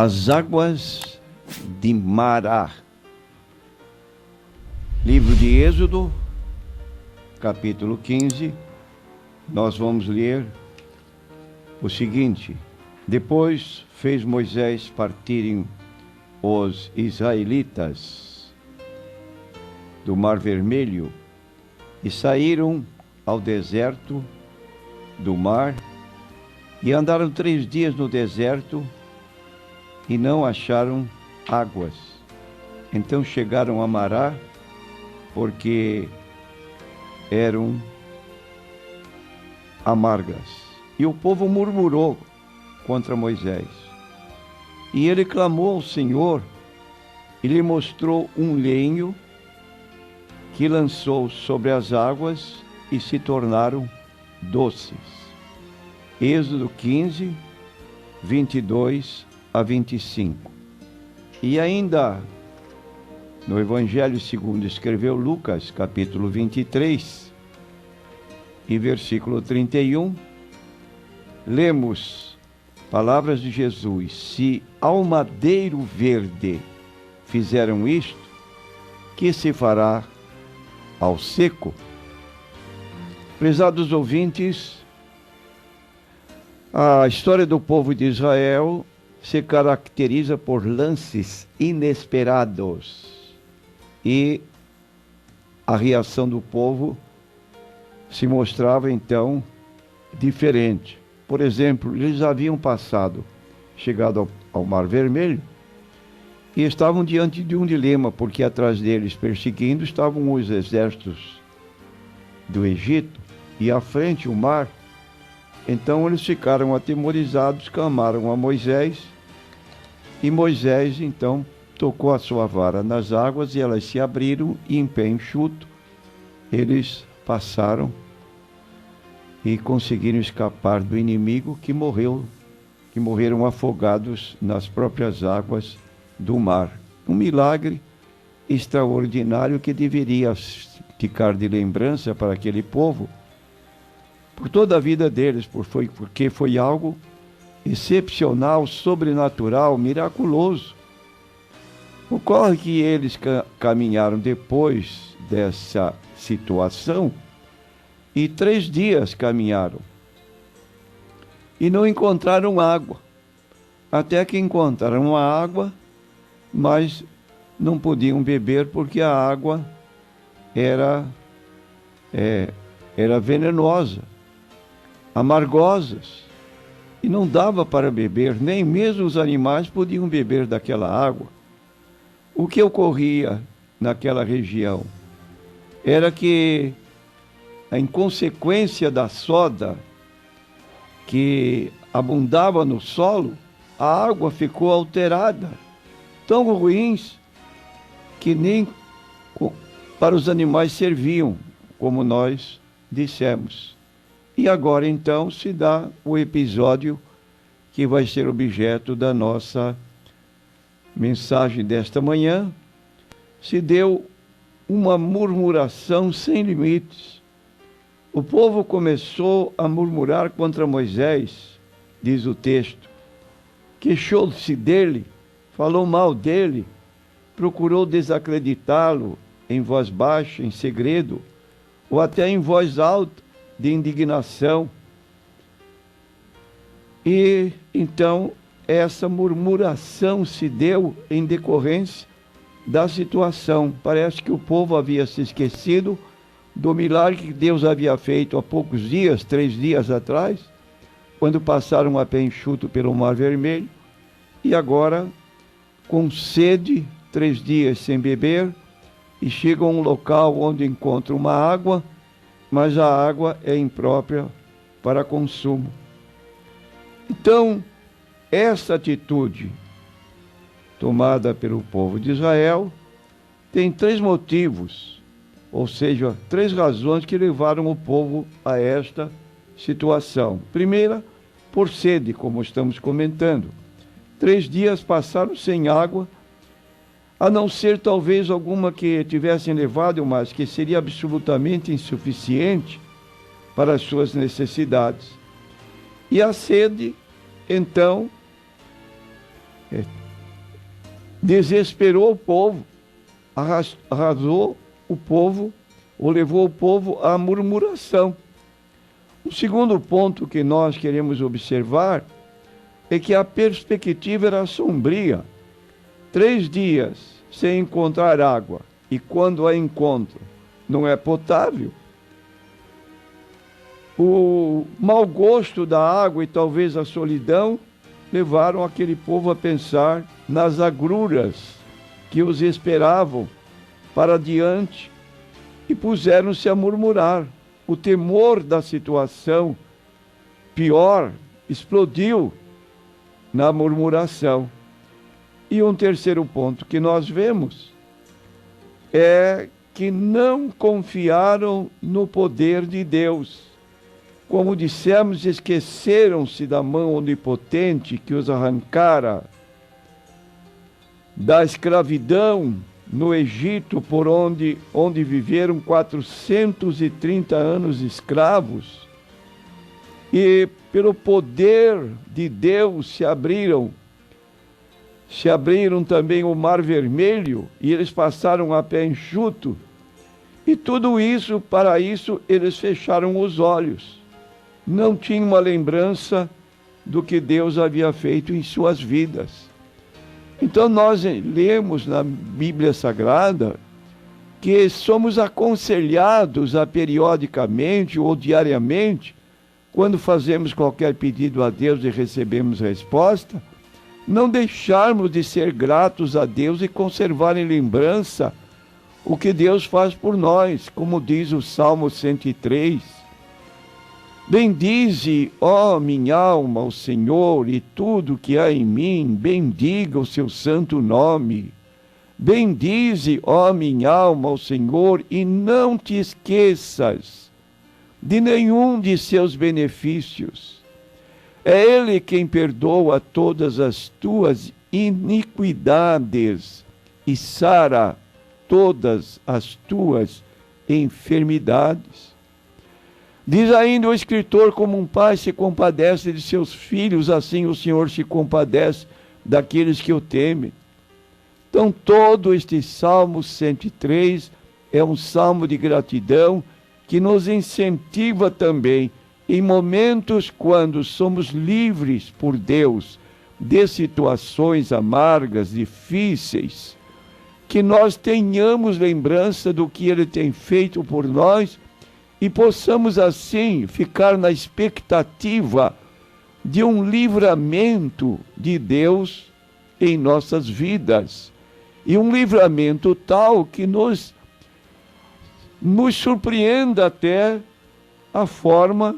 As águas de Mará. Livro de Êxodo, capítulo 15, nós vamos ler o seguinte: Depois fez Moisés partirem os israelitas do Mar Vermelho e saíram ao deserto do mar e andaram 3 dias no deserto e não acharam águas. Então chegaram a Mará, porque eram amargas. E o povo murmurou contra Moisés. E ele clamou ao Senhor e lhe mostrou um lenho que lançou sobre as águas e se tornaram doces. Êxodo 15, 22 a 25. E ainda no Evangelho segundo escreveu Lucas, capítulo 23 e versículo 31, lemos palavras de Jesus: se ao madeiro verde fizeram isto, que se fará ao seco? Prezados ouvintes, a história do povo de Israel se caracteriza por lances inesperados, e a reação do povo se mostrava então diferente. Por exemplo, eles haviam chegado ao Mar Vermelho, e estavam diante de um dilema, porque atrás deles, perseguindo, estavam os exércitos do Egito, e à frente o mar. Então eles ficaram atemorizados, clamaram a Moisés, e Moisés então tocou a sua vara nas águas e elas se abriram, e em pé enxuto eles passaram e conseguiram escapar do inimigo, que morreram afogados nas próprias águas do mar. Um milagre extraordinário que deveria ficar de lembrança para aquele povo por toda a vida deles, porque foi algo excepcional, sobrenatural, miraculoso. Ocorre que eles caminharam depois dessa situação, e 3 dias caminharam e não encontraram água, até que encontraram a água, mas não podiam beber porque a água era venenosa, amargosas, e não dava para beber, nem mesmo os animais podiam beber daquela água. O que ocorria naquela região era que, em consequência da soda que abundava no solo, a água ficou alterada, tão ruins que nem para os animais serviam, como nós dissemos. E agora então se dá o episódio que vai ser objeto da nossa mensagem desta manhã. Se deu uma murmuração sem limites. O povo começou a murmurar contra Moisés, diz o texto. Queixou-se dele, falou mal dele, procurou desacreditá-lo em voz baixa, em segredo, ou até em voz alta, de indignação. E então essa murmuração se deu em decorrência da situação. Parece que o povo havia se esquecido do milagre que Deus havia feito há poucos dias, 3 dias atrás, quando passaram a pé enxuto pelo Mar Vermelho, e agora, com sede, 3 dias sem beber, e chegam a um local onde encontram uma água, mas a água é imprópria para consumo. Então, essa atitude tomada pelo povo de Israel tem 3 motivos, ou seja, 3 razões que levaram o povo a esta situação. Primeira, por sede, como estamos comentando. 3 dias passaram sem água, a não ser talvez alguma que tivessem levado, mas que seria absolutamente insuficiente para as suas necessidades. E a sede, então, desesperou o povo, arrasou o povo, ou levou o povo à murmuração. O segundo ponto que nós queremos observar é que a perspectiva era sombria. 3 dias sem encontrar água, e quando a encontram, não é potável. O mau gosto da água e talvez a solidão levaram aquele povo a pensar nas agruras que os esperavam para diante e puseram-se a murmurar. O temor da situação pior explodiu na murmuração. E um terceiro ponto que nós vemos é que não confiaram no poder de Deus. Como dissemos, esqueceram-se da mão onipotente que os arrancara da escravidão no Egito, por onde viveram 430 anos escravos. E pelo poder de Deus se abriram também o Mar Vermelho, e eles passaram a pé enxuto. E tudo isso, para isso, eles fecharam os olhos. Não tinham uma lembrança do que Deus havia feito em suas vidas. Então nós lemos na Bíblia Sagrada que somos aconselhados a periodicamente ou diariamente, quando fazemos qualquer pedido a Deus e recebemos resposta, não deixarmos de ser gratos a Deus e conservar em lembrança o que Deus faz por nós, como diz o Salmo 103. Bendize, ó minha alma, o Senhor, e tudo que há em mim, bendiga o seu santo nome. Bendize, ó minha alma, o Senhor, e não te esqueças de nenhum de seus benefícios. É Ele quem perdoa todas as tuas iniquidades e sara todas as tuas enfermidades. Diz ainda o escritor: como um pai se compadece de seus filhos, assim o Senhor se compadece daqueles que o temem. Então todo este Salmo 103 é um salmo de gratidão que nos incentiva também, em momentos quando somos livres por Deus de situações amargas, difíceis, que nós tenhamos lembrança do que Ele tem feito por nós e possamos assim ficar na expectativa de um livramento de Deus em nossas vidas. E um livramento tal que nos surpreenda até a forma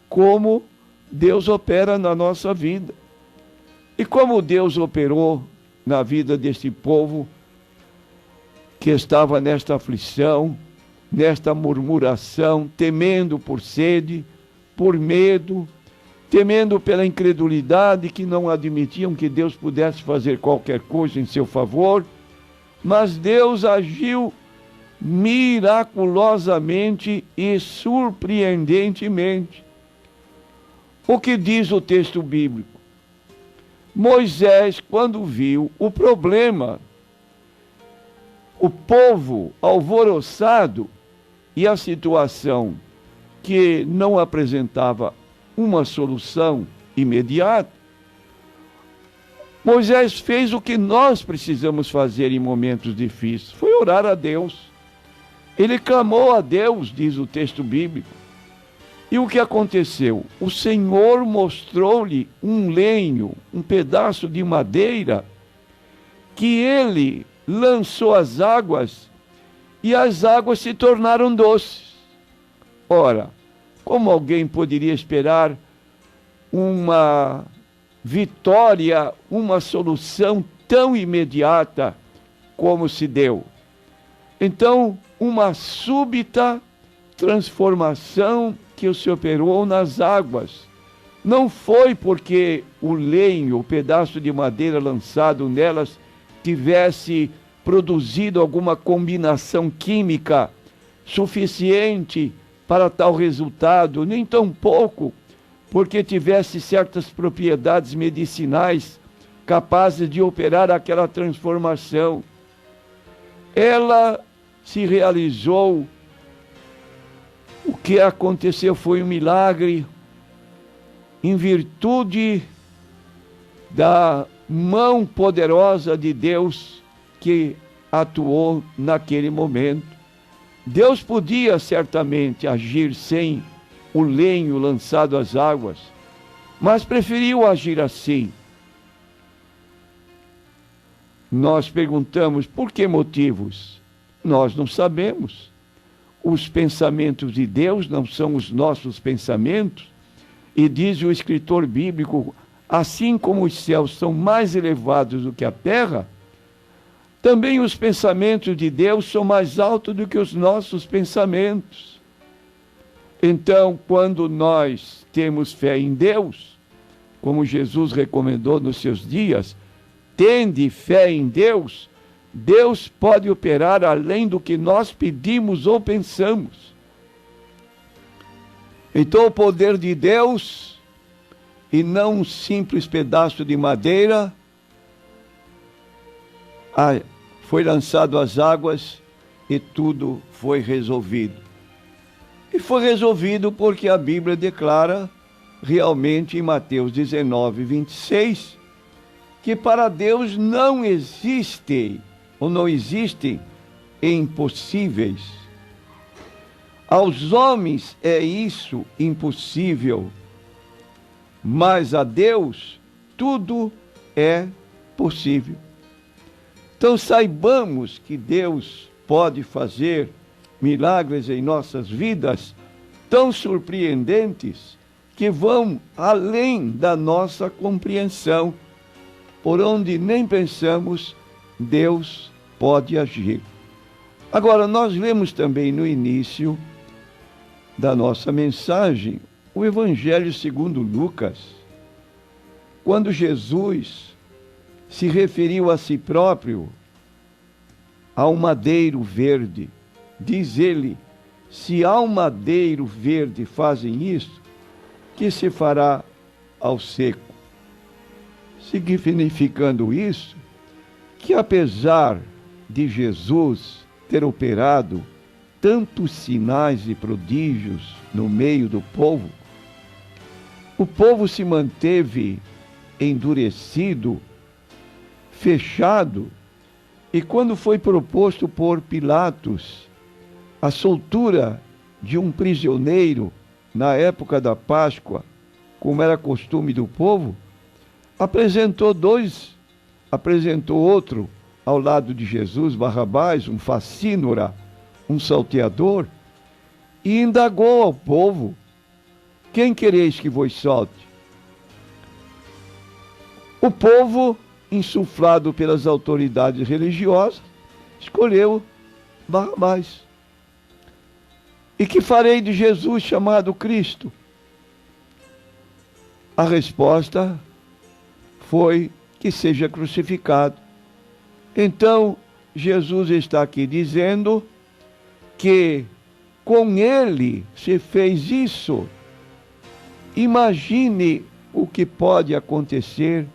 como Deus opera na nossa vida. E como Deus operou na vida deste povo que estava nesta aflição, nesta murmuração, temendo por sede, por medo, temendo pela incredulidade, que não admitiam que Deus pudesse fazer qualquer coisa em seu favor, mas Deus agiu miraculosamente e surpreendentemente. O que diz o texto bíblico? Moisés, quando viu o problema, o povo alvoroçado e a situação que não apresentava uma solução imediata, Moisés fez o que nós precisamos fazer em momentos difíceis, foi orar a Deus. Ele clamou a Deus, diz o texto bíblico. E o que aconteceu? O Senhor mostrou-lhe um lenho, um pedaço de madeira, que ele lançou as águas, e as águas se tornaram doces. Ora, como alguém poderia esperar uma vitória, uma solução tão imediata como se deu? Então, uma súbita transformação que se operou nas águas. Não foi porque o lenho, o pedaço de madeira lançado nelas, tivesse produzido alguma combinação química suficiente para tal resultado, nem tampouco porque tivesse certas propriedades medicinais capazes de operar aquela transformação. Ela se realizou. O que aconteceu foi um milagre em virtude da mão poderosa de Deus que atuou naquele momento. Deus podia certamente agir sem o lenho lançado às águas, mas preferiu agir assim. Nós perguntamos por que motivos? Nós não sabemos. Os pensamentos de Deus não são os nossos pensamentos, e diz o escritor bíblico, assim como os céus são mais elevados do que a terra, também os pensamentos de Deus são mais altos do que os nossos pensamentos. Então, quando nós temos fé em Deus, como Jesus recomendou nos seus dias, tende fé em Deus, Deus pode operar além do que nós pedimos ou pensamos. Então o poder de Deus, e não um simples pedaço de madeira, foi lançado às águas e tudo foi resolvido. E foi resolvido porque a Bíblia declara realmente em Mateus 19, 26, que para Deus não existem impossíveis. Aos homens é isso impossível, mas a Deus tudo é possível. Então saibamos que Deus pode fazer milagres em nossas vidas tão surpreendentes que vão além da nossa compreensão. Por onde nem pensamos, Deus pode agir. Agora, nós lemos também no início da nossa mensagem o Evangelho segundo Lucas, quando Jesus se referiu a si próprio a um madeiro verde. Diz ele, se ao madeiro verde fazem isso, que se fará ao seco? Significando isso, que apesar de Jesus ter operado tantos sinais e prodígios no meio do povo, o povo se manteve endurecido, fechado, e quando foi proposto por Pilatos a soltura de um prisioneiro na época da Páscoa, como era costume do povo, apresentou outro ao lado de Jesus, Barrabás, um facínora, um salteador, e indagou ao povo, quem quereis que vos solte? O povo, insuflado pelas autoridades religiosas, escolheu Barrabás. E que farei de Jesus chamado Cristo? A resposta foi que seja crucificado. Então, Jesus está aqui dizendo que com ele se fez isso. Imagine o que pode acontecer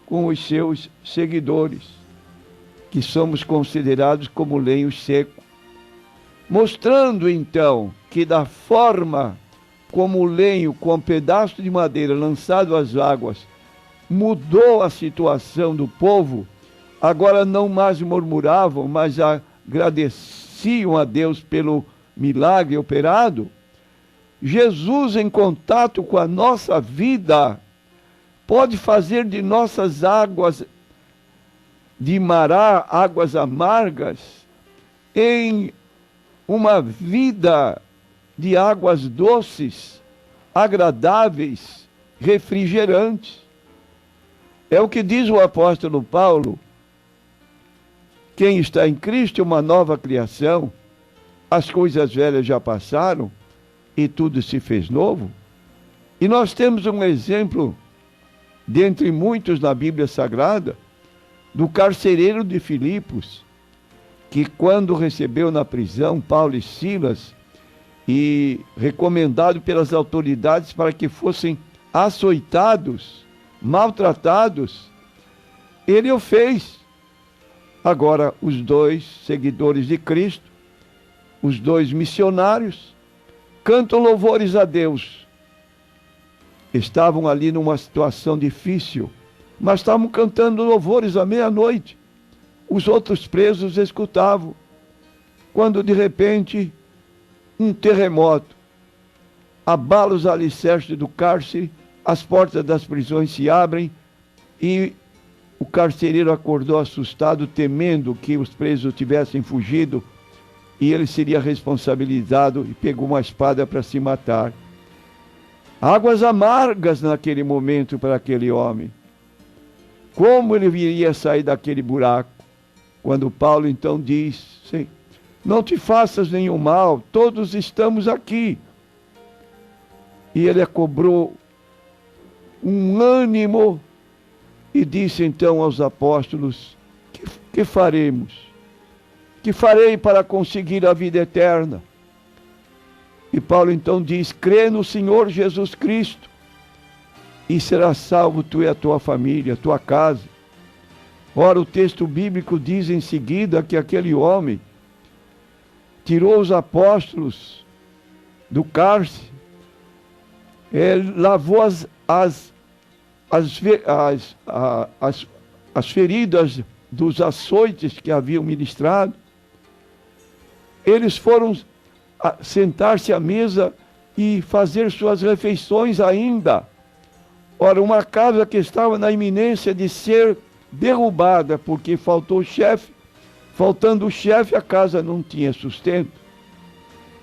com os seus seguidores, que somos considerados como lenho seco. Mostrando então que da forma como o lenho com um pedaço de madeira lançado às águas mudou a situação do povo, agora não mais murmuravam, mas agradeciam a Deus pelo milagre operado. Jesus, em contato com a nossa vida, pode fazer de nossas águas de Mará, águas amargas, em uma vida de águas doces, agradáveis, refrigerantes. É o que diz o apóstolo Paulo: quem está em Cristo é uma nova criação, as coisas velhas já passaram e tudo se fez novo. E nós temos um exemplo, dentre muitos na Bíblia Sagrada, do carcereiro de Filipos, que quando recebeu na prisão Paulo e Silas, e recomendado pelas autoridades para que fossem açoitados, maltratados, ele o fez. Agora, os dois seguidores de Cristo, os dois missionários, cantam louvores a Deus. Estavam ali numa situação difícil, mas estavam cantando louvores à meia-noite. Os outros presos escutavam. Quando, de repente, um terremoto abala os alicerces do cárcere, as portas das prisões se abrem e o carcereiro acordou assustado, temendo que os presos tivessem fugido e ele seria responsabilizado, e pegou uma espada para se matar. Águas amargas naquele momento para aquele homem. Como ele viria sair daquele buraco? Quando Paulo então diz: sim, não te faças nenhum mal, todos estamos aqui. E ele cobrou um ânimo e disse então aos apóstolos: que faremos? Que farei para conseguir a vida eterna? E Paulo então diz: crê no Senhor Jesus Cristo e serás salvo tu e a tua família, a tua casa. Ora, o texto bíblico diz em seguida que aquele homem tirou os apóstolos do cárcere, lavou as feridas dos açoites que haviam ministrado. Eles foram sentar-se à mesa e fazer suas refeições ainda. Ora, uma casa que estava na iminência de ser derrubada, porque faltou o chefe, faltando o chefe, a casa não tinha sustento.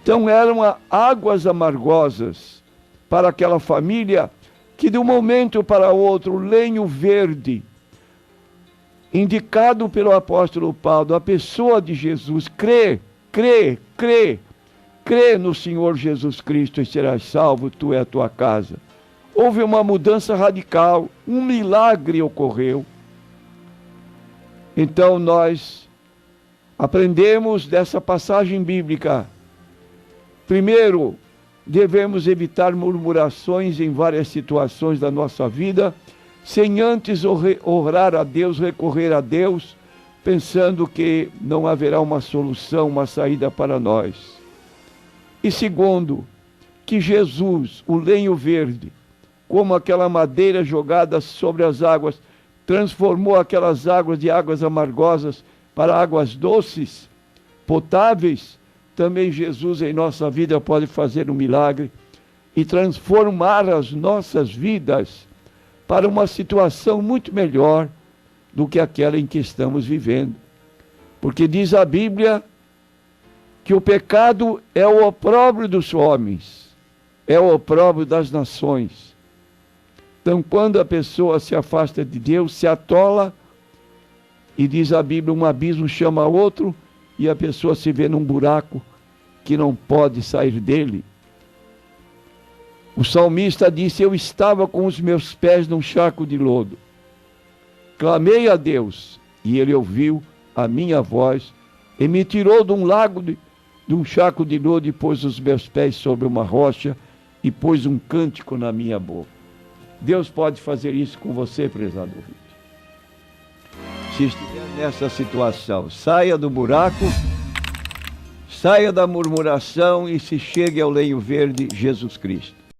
Então eram águas amargosas para aquela família que de um momento para outro, o lenho verde, indicado pelo apóstolo Paulo, a pessoa de Jesus, crê no Senhor Jesus Cristo e serás salvo, tu e a tua casa. Houve uma mudança radical, um milagre ocorreu. Então nós aprendemos dessa passagem bíblica. Primeiro, devemos evitar murmurações em várias situações da nossa vida, sem antes orar a Deus, recorrer a Deus, pensando que não haverá uma solução, uma saída para nós. E segundo, que Jesus, o lenho verde, como aquela madeira jogada sobre as águas, transformou aquelas águas de águas amargosas para águas doces, potáveis. Também Jesus em nossa vida pode fazer um milagre e transformar as nossas vidas para uma situação muito melhor do que aquela em que estamos vivendo. Porque diz a Bíblia que o pecado é o opróbrio dos homens, é o opróbrio das nações. Então, quando a pessoa se afasta de Deus, se atola, e diz a Bíblia, um abismo chama outro, e a pessoa se vê num buraco que não pode sair dele. O salmista disse: eu estava com os meus pés num charco de lodo. Clamei a Deus, e ele ouviu a minha voz, e me tirou de um lago, de um charco de lodo, e pôs os meus pés sobre uma rocha, e pôs um cântico na minha boca. Deus pode fazer isso com você, prezado ouvinte. Se estiver nessa situação, saia do buraco, saia da murmuração e se chegue ao lenho verde, Jesus Cristo.